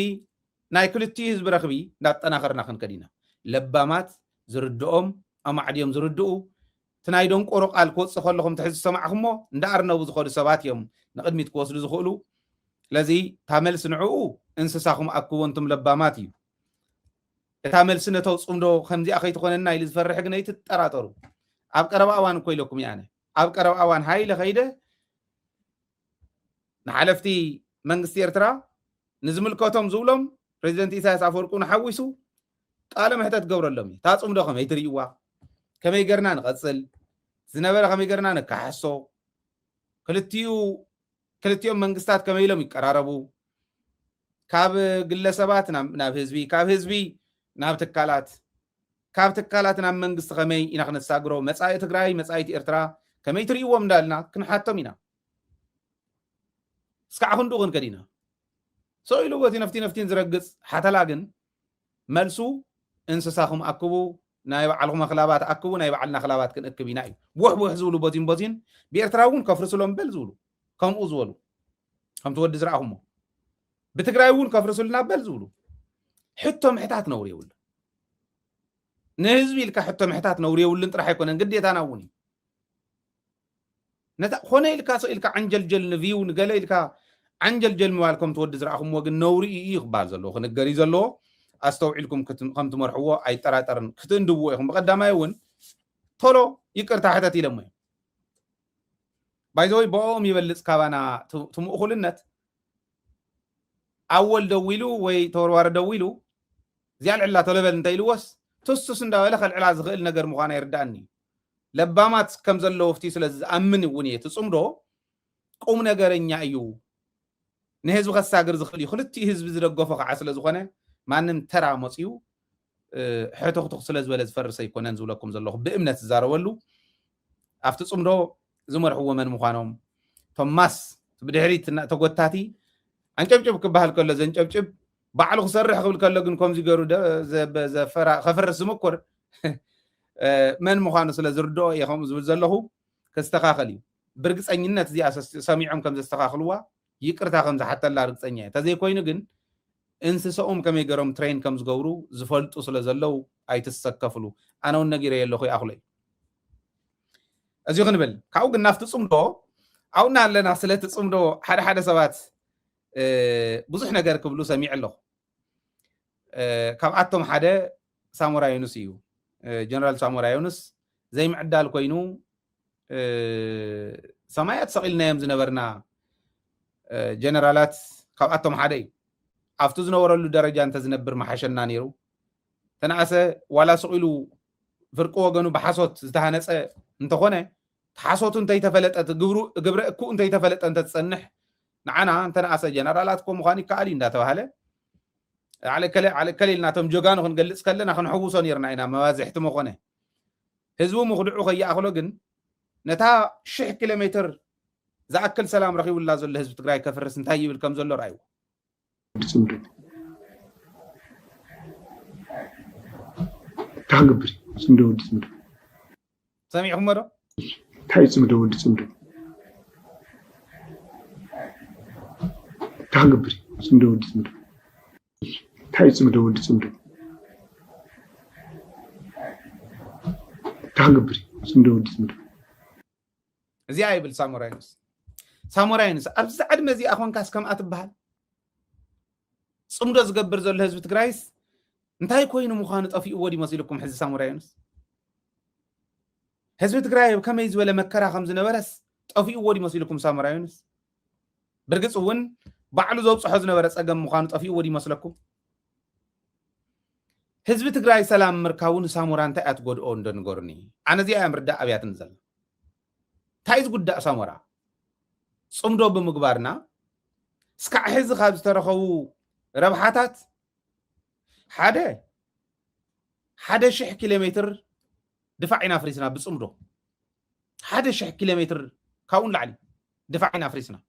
Speaker 1: ናይ ክልቲኡ ህዝቢ ረኽቢ እንዳጠናኸርና ክንከድ ኢና ለባማት ዝርድኦም ኣማዕድዮም ዝርድኡ እቲ ናይ ደንቆሮ ቃል ክወፅእ ከለኹም ትሕዚ ሰማዕኹሞ እንዳኣርነቡ ዝኸዱ ሰባት እዮም ንቅድሚት ክወስዱ ዝኽእሉ ስለዚ ታመልሲ ንዕኡ እንስሳኹም ኣክቦ እንቱም ለባማት እዩ تعمل سنة توصم دو خمزي أخي تخوننا إلى زفرح جناي تتراترو أبقى ربع أوان كويلكم يعني أبقى ربع أوان هاي لخيده نحلفتي منجستي إرترا نزمل كوتهم زولهم بريزيدنت إسحاق أفورقو نحوسو قال ما هتات جور اللهم تاسم دو خم يتريوا كم يقرنا نقصل زنبر خم يقرنا نكحسو كلتيو منجستات كم يلهم يقراربو كاب ግለሰባት ናብ ህዝቢ ካብ ህዝቢ ናብ ትካላት ካብ ትካላት ናብ መንግስቲ ከመይ ኢና ክነሳግሮ መጻኢ ትግራይ መጻኢ ኤርትራ ከመይ ትሪእዎም እንዳልና ክንሓቶም ኢና እስካዕ ክንዱ ክንከዲና ሰው ኢሉ ወቲ ነፍቲን ዝረግጽ ሓተላ ግን መልሱ እንስሳኹም ኣክቡ ናይ ባዕልኹም ኣኽላባት ኣክቡ ናይ ባዕልና ኣኽላባት ክንእክብ ኢና እዩ ውሕውሕ ዝብሉ ቦቲን ብኤርትራ እውን ከፍርስሎም በል ዝብሉ ከምኡ ዝበሉ ከም ትወዲ ዝረኣኹሞ بتقرأي وون كفرسولنا بلزولو حتى محتاج نوري ولا نهزبي لك حتى محتاج نوري ولا انت راح يكون قد يتناوني خوني لك إلك عنجل جل نفيو نقال لك عنجل جل موالكم تود زرعهم وقن نوري يقبال زلو خن الجري زلو استوعي لكم كم تمرحوا اي ترى كتندبوا يخم بقدامه يون طلو يكر تحتتي لما باي زوي بوم يبلص كابانا تمؤخل النت أول دويلو وي توروار دويلو زيال علا طلبل انت يلوس تسوس اندا ولا خل علا زغل نجر مخانا يرداني لبامات كم زلو فتي سلز أمن ونيه تصمدو قوم نجرنيا أيو نهزو خساجر زخلي خلتي هزب زرقوفق عسل زخانة ما نم ترى مصيو حتى تخسلز ولا زفر سيكون ننزل لكم زلو بإمنة الزارولو أفتصمدو زمر هو من مخانهم فماس بدهريت تقوتاتي أنجبجب كبهال كله زنجبجب بعلو خسرح قبل كله جنكم زيجرو ده زفرا خفر السمكر من مخانس لزردو يخم زلزله كاستخاخلي برجس أني الناس دي أساس سامعهم كم زستخاخلوا يكرتها خمسة حتى لا رجس أني تزي كوينو جن إنس سأم كم يجرم ترين كم زجورو زفلت أصل زلوا أي تسكفلو أنا ونجري اللي خوي أخلي أزيغن بل كأو جن نفط تصمدو أو نعلن عسلت تصمدو حدا سبات ብዙሕ ነገር ክብሉ ሰሚዕ ኣለኹ ካብኣቶም ሓደ ሳሞራ ዩኑስ እዩ ጀነራል ሳሞራ ዩኑስ ዘይምዕዳል ኮይኑ ሰማያት ሰቂልናዮም ዝነበርና ጀነራላት ካብኣቶም ሓደ እዩ ኣብቲ ዝነበረሉ ደረጃ እንተ ዝነብር መሓሸና ነይሩ ተናእሰ ዋላ ሰቂሉ ፍርቂ ወገኑ ብሓሶት ዝተሃነፀ እንተኾነ ሓሶቱ እንተይተፈለጠት ግብረ እኩእ እንተይተፈለጠ እንተትፀንሕ نعنا أنت ناس جنرالاتكم مخاني كالي ندا توهله على كليلنا تم جوجان خن جلس كلنا خن حبوسون يرناينا موازح تمخونه هزبو مخدعو خيا أخلوجن نتا 6 كيلومتر زاكل سلام رخي ولا زل هزب تقراي كفرس انتهي بالكم زل رايو
Speaker 3: تعقبري سندود سندود
Speaker 1: سامعهم مرة
Speaker 3: تاي سندود سندود تعقبري سندود سندود تاي سندود سندود تعقبري سندود سندود
Speaker 1: زي عيب ساموراينس أبز عدم زي أخوان كاس كم أتبهال صمد زقبر زول هزب تقرايس انتهي كوينو مخانط أفي أودي مصيلكم حز ساموراينس هزب تقراي كم يز ولا مكرا خمس نبرس أفي أودي مصيلكم ساموراينس برقص ون بعلو زوب صحز نبرس أقام مخانط أفي أودي مصيلكم هزب تقراي سلام مركاون ساموران تأت قد أون دون غورني أنا زي أمر دا أبيات نزل تايز قد دا سامورا صمدو بمقبارنا سكع حز خابز ترخو ربحاتات حدا 1 كيلومتر دفاعنا فريسنا بصمدو حدا 1 كيلومتر كاون لعلي دفاعنا فريسنا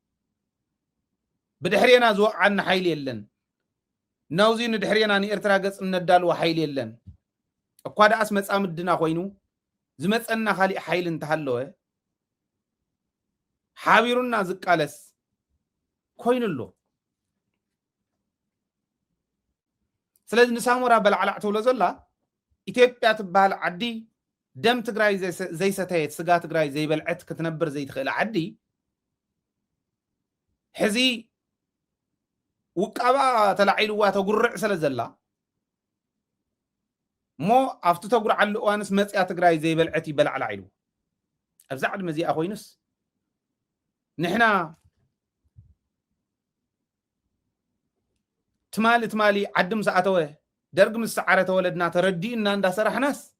Speaker 1: بدحرينا زوق عنا حيل يلن ناوزين دحرينا ني ارترا قص ندالو حيل يلن اكوادا اسمص امدنا خوينو زمصنا خالي حيل انتحلوه حابيرونا زقالس كوينلو سلازم نسامورا بلعلع تولو زلا إثيوبيا تبال عدي دم تقراي زي ستايت سقا تقراي زي بلعت كتنبر زي تخيل عدي حزي وقابا تلعيلوا تقرع سلازلا مو أفتو تقول على الأوانس متى تقرأي زي بلعتي بلع العيلو أبزعد مزي أخوينس نحنا تمالي عدم ساعتوه درق من السعارة ولدنا تردي إن عند سرح ناس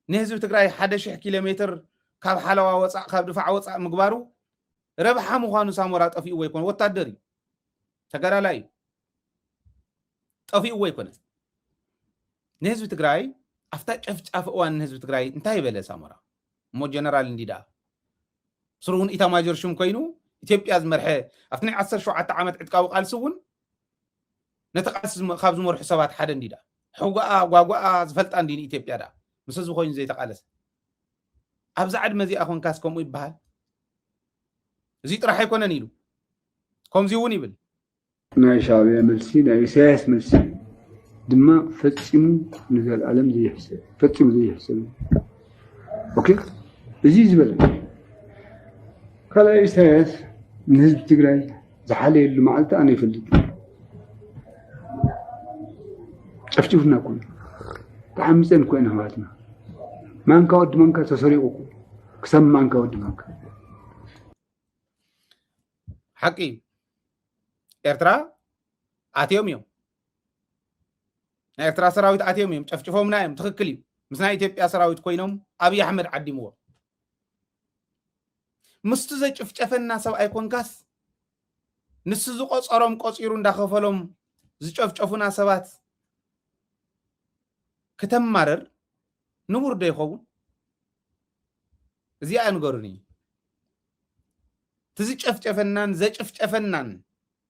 Speaker 1: نهزو تقرأي 11 كيلومتر كاب حلوة وصع كاب دفع وصع مقبارو ربحا مخانو سامورات أفي ويكون وتادري تقرأ لاي أفي ويكون نهزو تقرأي أفتاج أفقوان نهزو تقرأي انتهي بلا سامورا مو جنرال انديدا سرون إتا ماجر شم كوينو إثيوبيا زمرحة أفتني 10 شعات عامت عدكاو قال سون نتقاس خابز مور حسابات حدا انديدا حقوقا زفلت عندي إثيوبيا دا مسز خوين زي تقالس أبزعد مزي أخون كاسكم ويبهال زيت راح يكون نيلو كم زيوني بل
Speaker 3: ناي شعبي ملسي ناي سياس ملسي دما فتسمو نزال العالم زي يحسن فتسمو زي يحسن أوكي زي زبالة قال سياس من حزب تقراي زحالي اللي معلته أنا يفلت أفتوفنا كون تحمسن كون هواتنا مانكا ود مانكا تسريقكم كسم مانكا ود مانكا
Speaker 1: حقي إرترا أتيوم يوم إرترا سراويت أتيوم يوم شفهم نايم تخكلي مسنا إثيوبيا سراويت كوينهم أبي أحمد عديمو مستزج شفنا سو أيكون كاس نسزو قصرهم قصيرون داخفلهم زشفنا سبات كتم مرر نمر ده يخون زي أنقرني تزشفنان زشفنان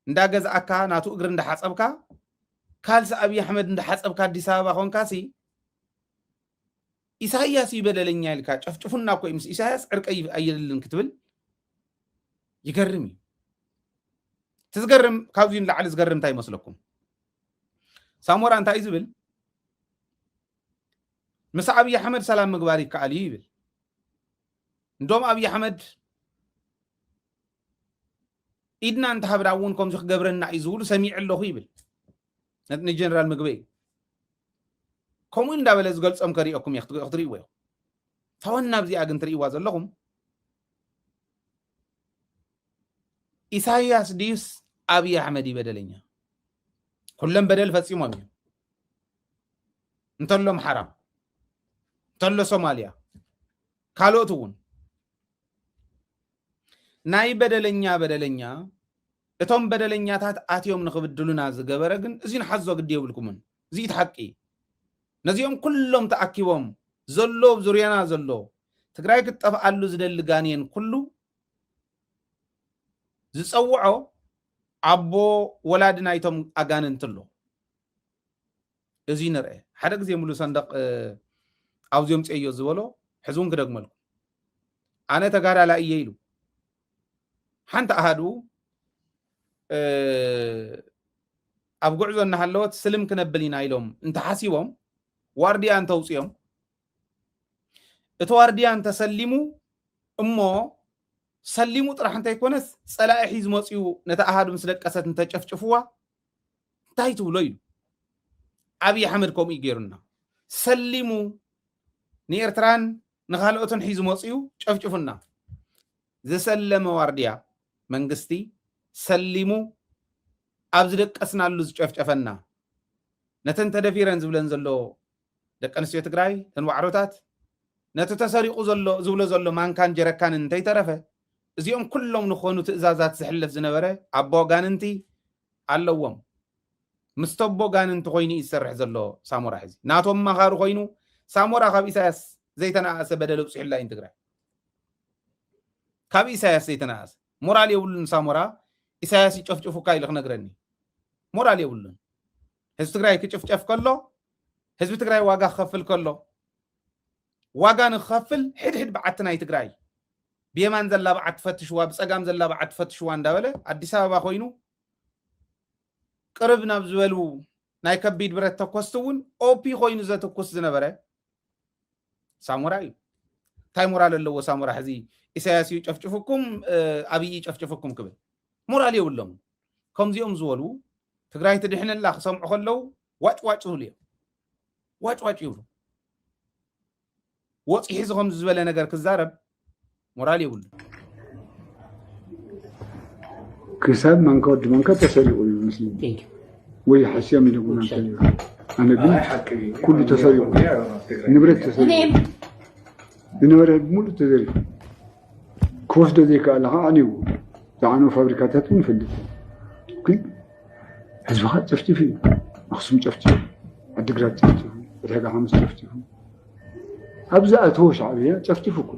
Speaker 1: نداجز أكا ناتو أجرن ده حسبكا كالس أبي أحمد ده حسبكا دي سابا خون كاسي إسحاق يبدلني عليك شفنا كوي مس إسحاق أرك أي اللي كتبل يقرمي تزقرم كاوزين لعل زقرم تاي مسلكم سامورا أنت إزبل مس أبي أحمد سلام مقباري كعلي يبل ندوم أبي أحمد إدنا أنت حبراون كم شخ قبرنا يزول سميع الله يبل نتني جنرال مقبي كمين دابلز قلت أمكري أكم يختري وياه فوانا بزي أجنتري وازل لهم إسحاق ديس أبي أحمد بدلنيا كلهم بدل فسيمهم نطلهم حرام نطلهم سوماليا كالوتون ناي بدلنيا اتم بدلنيا تات آتيوم نخبدلونا زقبرقن ازين حزو قد يولكمون زيت حقي نزيهم كلهم تأكيبهم زلو بزريانا زلو تقرأي كتفعلو زدل غانيين كلو زيصوعو عبو ولادنا يتم أغانن تلو ازين رأي حدق زي ملو صندق أوزيوم تأيو زولو حزون كدق ملكو أنا تقارى لا إيهيلو حانت أهدو أبقعزو أنهالوت سلم كنبلين آيلوم انت حاسيبهم وارديان توصيهم اتوارديان تسلموا امو سلموا طرح انت يكونس صلاحي زمصيو نتاهاد مسلقست انت چفچفوا تايتو ليلو ابي احمد كوم يغيرنا سلموا نيرتران نخالوتن حيز مصيو چفچفنا زسلم وارديا منغستي سلموا ابزدقسنالو چفچفنا نتن تدفيرن زبلن زلو دقنسيو تግራይ ተንዋዕሮታት ነተ ተሰሪቁ ዘሎ ዝብሎ ዘሎ ማንካን ጀረካን እንታይ ተረፈ እዚኦም ኩሎም ንኾኑ ትእዛዛት ዝሕልፍ ዝነበረ ኣቦ ጋንንቲ ኣለዎም ምስተቦ ጋንንቲ ኮይኑ ይሰርሕ ዘሎ ሳሞራ ሕዚ ናቶም ማኻሩ ኮይኑ ሳሞራ ካብ ኢሳያስ ዘይተናኣሰ በደል ውፅሕላ ይን ትግራይ ካብ ኢሳያስ ዘይተናኣሰ ሞራል የብሉን ሳሞራ ኢሳያስ ይጨፍጭፉካ ኢሉ ክነግረኒ ሞራል የብሉን ህዝቢ ትግራይ ክጭፍጨፍ ከሎ ህዝቢ ትግራይ ዋጋ ክኸፍል ከሎ ዋጋ ንኽኸፍል ሕድሕድ በዓትና ይትግራይ ብየማን ዘላ በዓት ፈትሽዋ ብፀጋም ዘላ በዓት ፈትሽዋ እንዳበለ አዲስ አበባ ኮይኑ ቅርብ ናብ ዝበሉ ናይ ከቢድ ብረት ተኮስትውን ኦፒ ኮይኑ ዘተኮስ ዝነበረ ሳሞራ እዩ ታይ ሞራል ኣለዎ ሳሞራ ሕዚ ኢሳያስ ይጨፍጭፍኩም ኣብይ ይጨፍጭፍኩም ክብል ሞራል የብሎም ከምዚኦም ዝበሉ ትግራይ ትድሕነላ ክሰምዑ ከለው ዋጭዋጭ ዝብሉ እዮም ዋጭ ይብሉ ወጽ ይሕዝኹም ዝበለ ነገር ክዛረብ ሞራል ይብሉ
Speaker 3: كسب من كود من كود تسريع المسلم ويحسيا من يقول أنا بنت كل تسريع نبرة تسريع نبرة مول تسريع كوس ده ذيك الله عنيو تعانوا فابريكاتهم في الدنيا كل حزبها تفتي فيه مخصوم تفتي الدقرات تفتي الحاجة خمس تفتي أبزأت هو شعبية تفتي فوق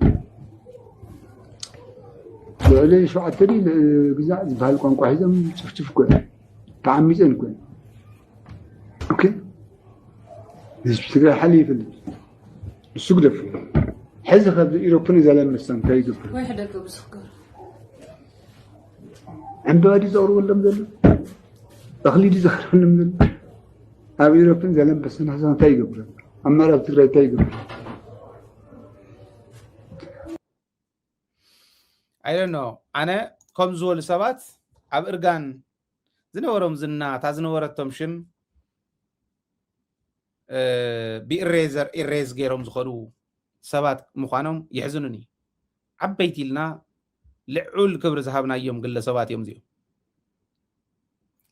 Speaker 3: ليه شو عتري جزء بهالقوم كويسة شفت كوي تعميزن كوي أوكي إيش بتقول حلي في السوق ده حز خد إيروبني زلمة مثلا تيجي
Speaker 4: واحد أكو بسكر
Speaker 3: عم بادي زورو ولا مدل دخلي دي زخر ولا مدل أبي إيروبني زلمة بس أنا حسنا تيجي أما لا بتقول تيجي
Speaker 1: I don't know أنا كم زول سبات أب إرجان زنورهم زنا تازنورتهم شم بإريزر إريز غيرهم زخرو سبات مخانهم يحزنوني عبيتي لنا لعول كبر ذهبنا يوم قل سبات يوم زيو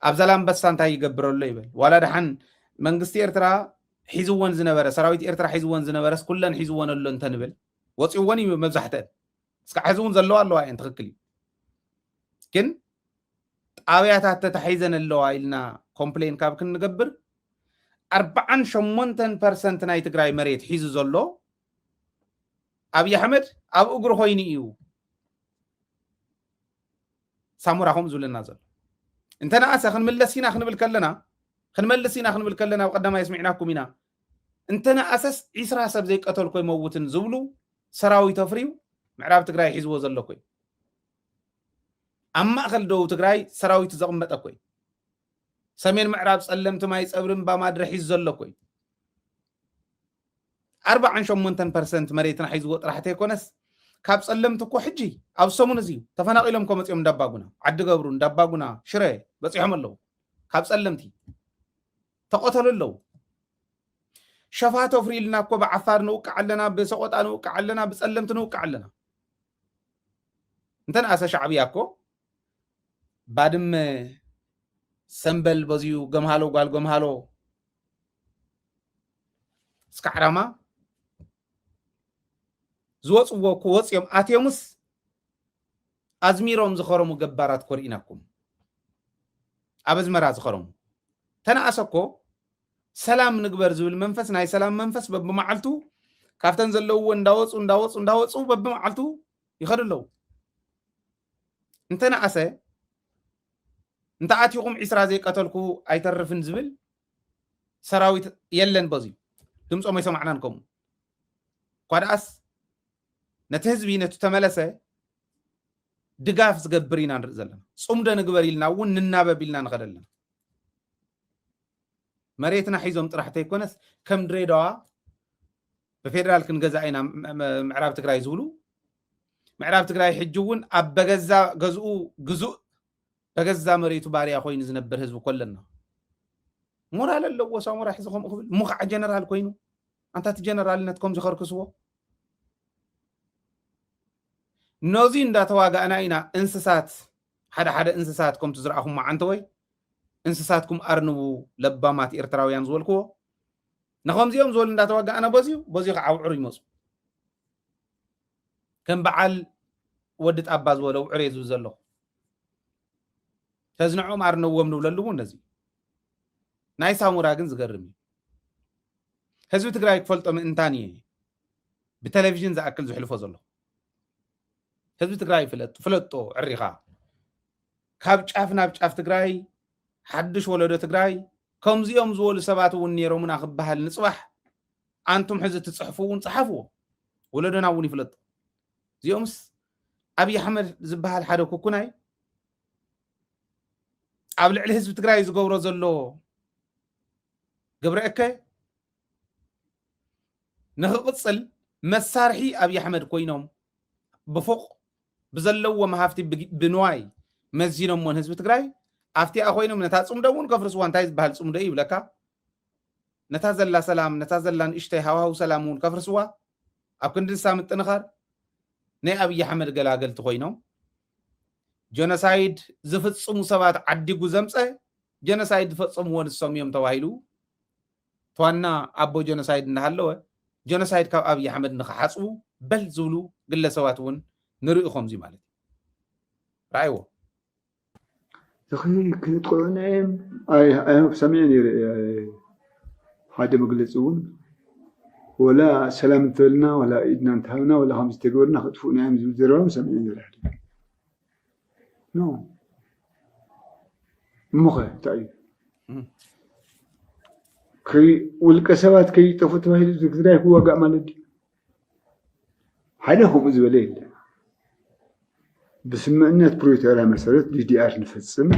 Speaker 1: أبزلام بس أنت يقبروا اللي يبل ولا دحن من قصتي إرترا حيزوان زنبرس سراويت إرترا حيزوان زنبرس كلن حيزوان اللي أنت نبل وصيواني مزحتين اسكا حزون زلوا الله انت تخكلي كن ጣብያታት ተታሒዘን ኣለዋ ኢልና ኮምፕሌን ካብ ክንገብር 48% ናይ ትግራይ መሬት ሒዙ ዘሎ አብይ አሕመድ ኣብ እግሩ ኮይኑ እዩ ሳሙራኹም ዝብለና ዘሎ እንተና ኣሰ ክንመለስ ኢና ክንብል ከለና ቀዳማ ይስምዕናኩም ኢና እንተና ኣሰስ 20 ሰብ ዘይቀተልኮ ይመውትን ዝብሉ ሰራዊት ኣፍሪው ምዕራብ ትግራይ ሒዝዎ ዘሎ ኮይ ኣብ ማእከል ደቡብ ትግራይ ሰራዊት ዘቕመጠ ኮይ ሰሜን ምዕራብ ጸለምቲ ማይ ጸብርን ባማድረ ሒዝ ዘሎ ኮይ 48% መሬትና ሒዝዎ ጥራሕተ ይኮነስ ካብ ጸለምቲ እኮ ሕጂ ኣብ ሰሙን እዚ ተፈናቂሎም ከመጽኦም እንዳባጉና ዓዲ ገብሩ እንዳባጉና ሽረ በጽሖም ኣለዉ ካብ ጸለምቲ ተቆተሉ ኣለዉ ሸፋቶ ፍሪልና እኮ በዓፋር ንውቅዕ ኣለና በሰቆጣ ንውቅዕ ኣለና በጸለምቲ ንውቅዕ ኣለና እንተን ኣሰ ሻዕብያ እኮ ባድም ሰንበል በዚዩ ገምሃሎ ጓል ገምሃሎ ስካዕራማ ዝወፅዎ እኮ ወፅዮም ኣትዮምስ ኣዝሚሮም ዝኸረሙ ገባራት ኮርኢናኩም ኣብ ኣዝመራ ዝኸረሙ ተናኣሰ እኮ ሰላም ንግበር ዝብል መንፈስ ናይ ሰላም መንፈስ በብመዓልቱ ካብተን ዘለውዎ እንዳወፁ በብመዓልቱ ይኸዱ ኣለዉ እንተናኣሰ እንተ ኣትይኹም 20 ዘይቀተልኩ ኣይተርፍን ዝብል ሰራዊት የለን በዚዩ ድምፆም ኣይሰማዕናን ከምኡ ኳድኣስ ነቲ ህዝቢ ነቲ ተመለሰ ድጋፍ ዝገብር ኢና ንርኢ ዘለና ፅምዶ ንግበር ኢልና እውን ንናበብ ኢልና ንኸድ ኣለና መሬትና ሒዞም ጥራሕተ ይኮነስ ከም ድሬዳዋ ብፌደራል ክንገዛ ኢና ምዕራብ ትግራይ ዝብሉ ምዕራብ ትግራይ ሕጂ እውን ኣብ በገዛ ገዝኡ ግዙእ በገዛ መሬቱ ባርያ ኮይኑ ዝነብር ህዝቢ ኮለና ሞራል ኣለዎ ሳሙራ ሒዝኹም ክብል ሙኻዕ ጀነራል ኮይኑ አንታት ጀነራልነት ከም ዝኸርክስዎ ኖዚ እንዳተዋጋእና ኢና እንስሳት ሓደ እንስሳት ከም ትዝረኣኹም ማዓንተ ወይ እንስሳትኩም ኣርንቡ ለባማት ኤርትራውያን ዝወልክዎ ንኸምዚኦም ዝወል እንዳተዋጋእና በዚሁ ከዓ ውዕሩ ይመፁ ከም በዓል ወዲ ጣባ ዝበለ ውዕር እዩ ዘለኹ ተዝንዖም ኣርነዎም ንብለሉ ነዚ ናይ ሳሙራ ግን ዝገርም እዩ ህዝቢ ትግራይ ክፈልጦ ምእንታን እየ ብቴሌቪዥን ዝኣክል ዝሕልፎ ዘሎ ህዝቢ ትግራይ ፍለጦ ዕሪኻ ካብ ጫፍ ናብ ጫፍ ትግራይ ሓድሽ ወለዶ ትግራይ ከምዚኦም ዝበሉ ሰባት እውን ነይሮምና ክበሃል ንፅባሕ ኣንቱም ሕዚ ትፅሕፉ እውን ፀሓፍዎ ወለዶና እውን ይፍለጡ እዚኦምስ ኣብይ ኣሕመድ ዝበሃል ሓደ ኩኩናይ ኣብ ልዕሊ ህዝቢ ትግራይ ዝገብሮ ዘሎ ግብረ እከ ንኽቕፅል መሳርሒ ኣብይ ኣሕመድ ኮይኖም ብፎቕ ብዘለዎ መሃፍቲ ብንዋይ መዚኖም ሞን ህዝቢ ትግራይ ኣብቲኣ ኮይኖም ነታ ፅምዶ እውን ከፍርስዋ እንታይ ዝበሃል ፅምዶ እዩ ይብለካ نتازل سلام نتازل اشتي هواو سلامون كفرسوا أكن دسام التنخر ني أبي أحمد قلاقل تخوينو جنسايد زفت صمو سبات عدي قزمسة جنسايد فت صمو ونسوميوم تواهيلو توانا أبو جنسايد نهالو جنسايد كاب أبي أحمد نخحصو بل زولو قل سواتون نرئيخم زي مالتي رأيوه
Speaker 3: تخيل كنت قلنا أي سمعني هذا مجلسون ولا سلام تلنا ولا إدنا انتهينا ولا خمس تقولنا خطفونا هم زوجرهم سمعني رحلة نو مخه تعيب كي والكسبات كي تفوتوا هاي الزكزراي هو قاع مالدي هذا هو مزولين بسمعنة بروتيرا مسألة DDR نفسم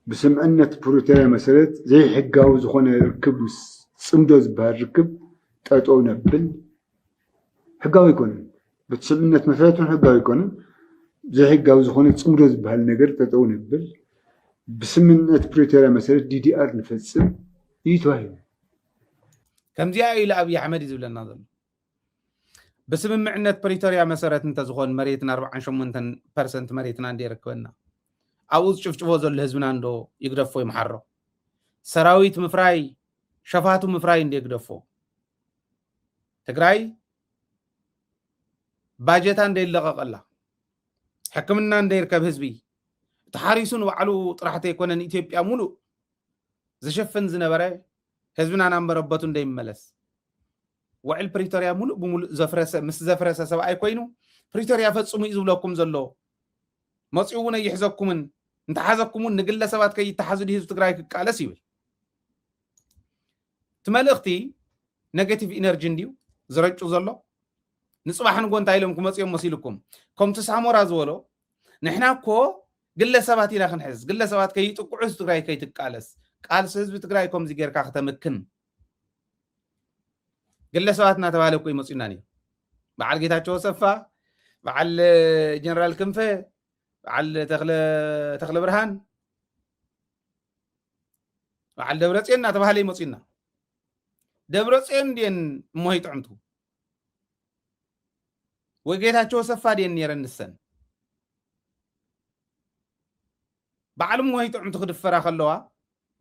Speaker 3: بسمعنة بروتيرا مسألة زي حقاو زخونة ركب صمدوز بهالركب تأتو نبل حقاو يكون بسمعنة مسألة حقاو يكون زي حقاو زخونة صمدوز بهالنجر تأتو نبل بسمعنة بروتيرا مسألة DDR نفسم يتوهم
Speaker 1: كم جاء إلى أبي أحمد يزول النظر بسبب معنة بريتوريا مسارات انت زخون مريتنا 48% مريتنا عندي ركبنا أوز شفت وزول الهزبنا عنده يقدفوا يمحروا سراويت مفراي شفاتو مفراي عندي يقدفوا تقراي باجت عندي اللغة الله حكمنا عندي يركب هزبي تحاريسون وعلو طرحتي يكونن إثيوبيا مولو زشفن زنبراي هزبنا أنا مربطون عندي ملس وعل بريتوريا مولو بمولو زفرسة مس زفرسة سواء كوينو بريتوريا فتصمو يزولكم زلو مصيونا يحزكمن انت حزكمون نقل سبات كي تحزو دي هزو تقراي كالس يبل تمالغتي نيجاتيف انرجي نديو زرجو زلو نصبح نقول تايلمكم مصيوم مسيلكم كم تسعمو رازولو نحنا كو قل سبات إلا خنحز قل سبات كي تقعز تقراي كي تقالس قالس هزو تقراي كم زيجير كاختا مكن قل سواتنا تبالي كوي مصيناني بعد جيتاچو صفا بعد جنرال كنفه بعد تخل برهان بعد دبرصينا تبالي مصينا دبرصين دين موهيت عمتو وجيتاچو صفا دين يرنسن بعد موهيت عمتو خدفرا خلوا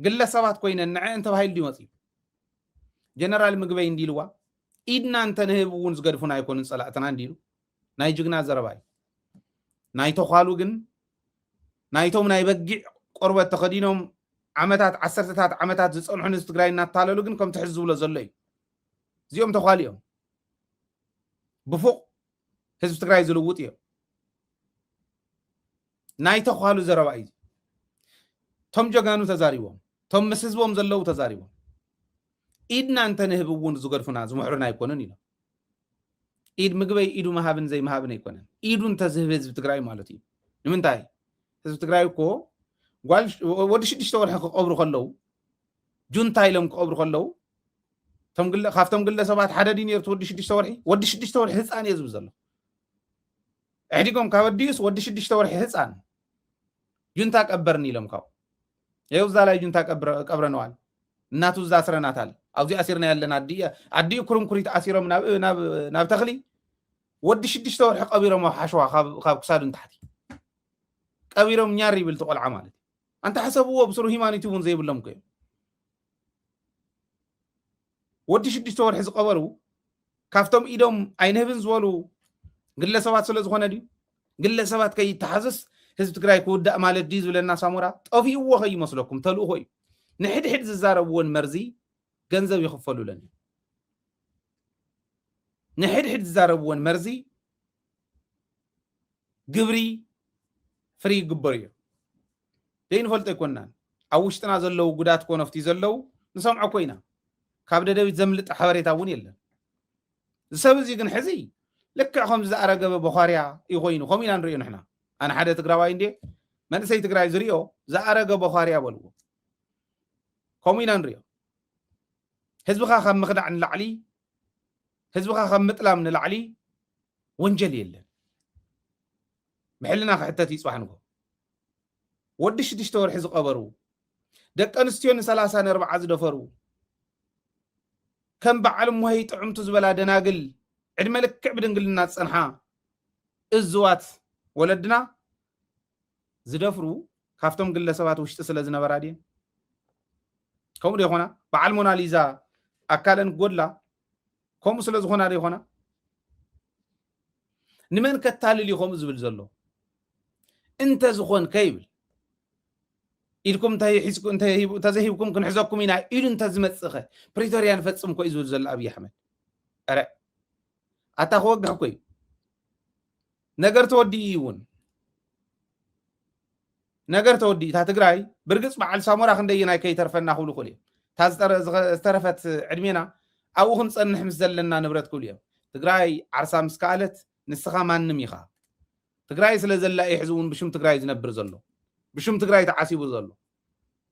Speaker 1: قل سوات كوين نعي انت بهاي دي مصي جنرال مغبي انديلوا إدنا أنت نهبون زقرفون هيكون صلاة نديرو ناي جغنا زرباي ناي تخالو جن ناي توم ناي بقي قربة تخدينهم عمتات عسرتات عمتات زصون حنس تقراي ناتالو جن كم تحزوا له زلي زيوم تخاليهم بفوق حزب تقراي زلووتيو ناي تخالو زرباي توم جغانو تزاريوم توم مسزبوم زلو تزاريوم إدنا أنت نهبون زغرفنا زمحرنا يكونن إلا إد مقبي إدو مهابن زي مهابن يكونن إدو انت زهب هزب تقراي مالتي نمن تاي هزب تقراي كو قوال ودش تشتغل حق قبر خلو جون تايلم قبر خلو تم قل خافتم قل سبات حددين يرتو ودش تشتغل حسان يزب زلو احديكم كاوديس ودش تشتغل حسان جون تاك أبرني لهم كاو يوزا لا جون تاك أبرنوال ناتو زاسرناتال أوزي أسيرنا يلنا عدي كرم كريت أسيرهم ناب تخلي ودش تشتغل حق أبيرهم حشوا خاب كسادن تحتي أبيرهم نياري بالتقل عمالتي أنت حسبوه بصرو هيماني تبون زي باللهم كيف ودش تشتغل حز قبرو كافتم إيدهم عينهبن زوالو قل سبات سلز خونا دي قل سبات كي تحزس حزب تقراي كودا مالت ديز ولنا سامورا طفي وخي مسلكم تلو خوي نحد حد زاربون مرزي ገንዘብ ይخفሉልን نحد زاربون مرزي ግብሪ ፍሪ ግብርዩ ደይን ፈልጠ ይኮናን አውሽጥና ዘለው ጉዳት ኮነፍቲ ዘለው ንሰምዖ ኮይና ካብ ደደቢት ዘምልጥ ሓበሬታውን የለን ዝሰብዚ ግን ሕዚ ልክዕ ከም ዝኣረገበ በኻርያ ይኮይኑ ከሚና ንሪኦ ንሕና ኣነ ሓደ ትግራዋይ እንዴ መንእሰይ ትግራይ ዝሪኦ ዝኣረገ በኻርያ በልዎ ከሚና ንሪኦ ህዝብኻ ከም ምኽዳዕ ንላዕሊ ህዝብኻ ከም ምጥላም ንላዕሊ ወንጀል የለን محلنا حتى يصبح نقول ودش تشتور حز قبرو دق انستيون 34 زدفرو كم بعلم وهي طعمت زبلا دناقل عدم لك كعب دنقلنا تصنحا الزوات ولدنا زدفرو كافتم قل سبات وشت سلازنا برادين كم دي هنا بعلم موناليزا أكالن قدلا كم سلاز هنا دي هنا نمن كتالي لي خمس بالزلو انت زخون كيبل إلكم تهي حسكم تزهيبكم كن حزبكم هنا إلو انت زمتسخه بريتوريان فتسم كوي زول زل أبي أحمد أرى أتاخوك دحكوي نجر تودي يون نجر تودي تاتقراي برقص مع السامورا خندينا كي ترفنا خولو كل يوم استرفت عدمينا أو خمس أن نحمس زلنا نبرت كل يوم تقراي عرسام سكالت نسخة ما نميخا تقراي سلزل لا يحزون بشم تقراي زنبر زلو بشم تقراي تعاسيبو زلو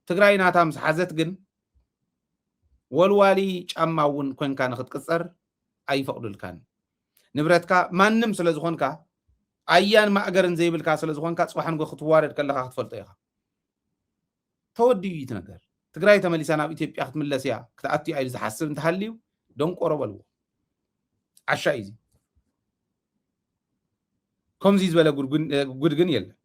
Speaker 1: تقراي ناتامس حازت جن والوالي أماون كون كان خد قصر أي فقد الكان نبرتكا ما نم سلزخونكا أيان ما أجرن زي بالكاس سلزخونكا صباحا نقول خطوارد كلها خطفلت إياها تودي يتنقر تقراي تملي سنة إثيوبيا أخت من لسيا كتأتي أيز حسن تحليو دون قربلو عشاء إيزي كم زيز ولا جرجن يلا